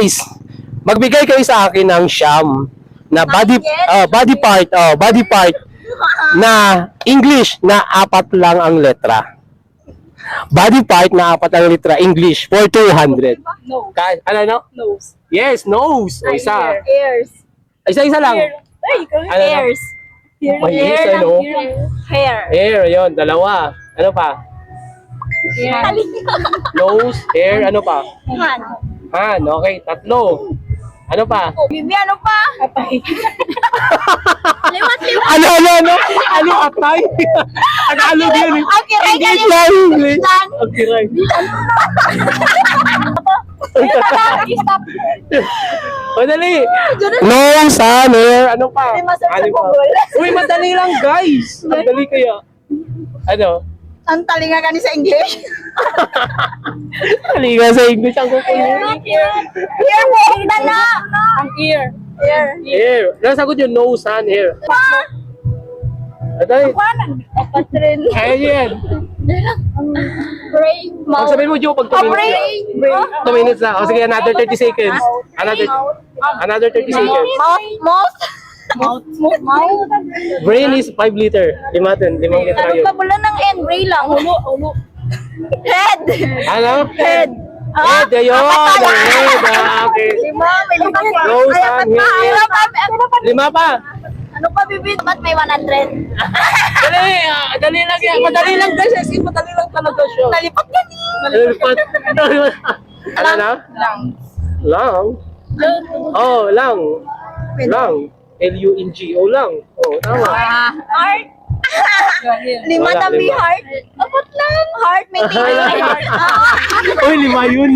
guys, magbigay kayo sa akin ng siyam na body part na English na 4 lang ang letra. Body part na 4 ang letra English for 200. No. Ano? Nose. Yes, nose. O isa. Ears. Isa lang. Ay, Ano? ears. May ears, ano? Hair. Hair, yun. Dalawa. Ano pa? Nose, hair, ano pa? Hand. Han, okay. 3. Ano pa? Bibi, ano pa? Atay. Liwat. Ano? Ano atay? Tagalog yun. Ang kiray ka English lang. English. lang. Ang kiray. Stop. O, dali. Nose, han, hair, ano pa? Hindi masarap Ano sa pa? Google. Uy, madali lang, guys. Madali kaya. Ano? Ang talinga ka ni sa English. Halika sa English ang kukunin. Ear mo, na. Ang ear. Ear. Hair. Nasagot yung nose, han, hair. Atay. Dapat rin. Ayan yan. Brain. Pag Mouth. sabihin mo, Joe, pag 2 minutes. 2 minutes na. O sige, another 30 seconds. Another 30 seconds. Mouth. Mouth. Brain is 5 liter. 5 liter yun. Kabulan ng N. Brain lang. Ulo. Head. Ano? Head. Head, ayun. Okay. Lima. Nose, han, hair. 5 pa. Ano pa, Bibi? Ba't may 100? Dali lang yan. Madali lang guys. As in, madali lang talaga siya. Nalipat ka ni. Nalipat. Ano na? Lang. Lang? Oh, lang. Lang. L-U-N-G. Oh, lang. Oh, tama. Heart. Lima Wala, na B lima. heart. Dapat lang. Heart. May tingin. Uy, 5 yun.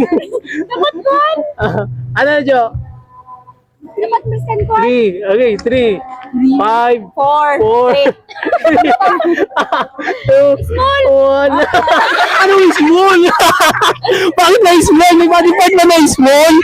Dapat one. Ano, Jo? Dapat may send ko. 3. Okay, 3. 5. 4. 2. Small. 1. Ano yung small? Bakit na small? May body part na small?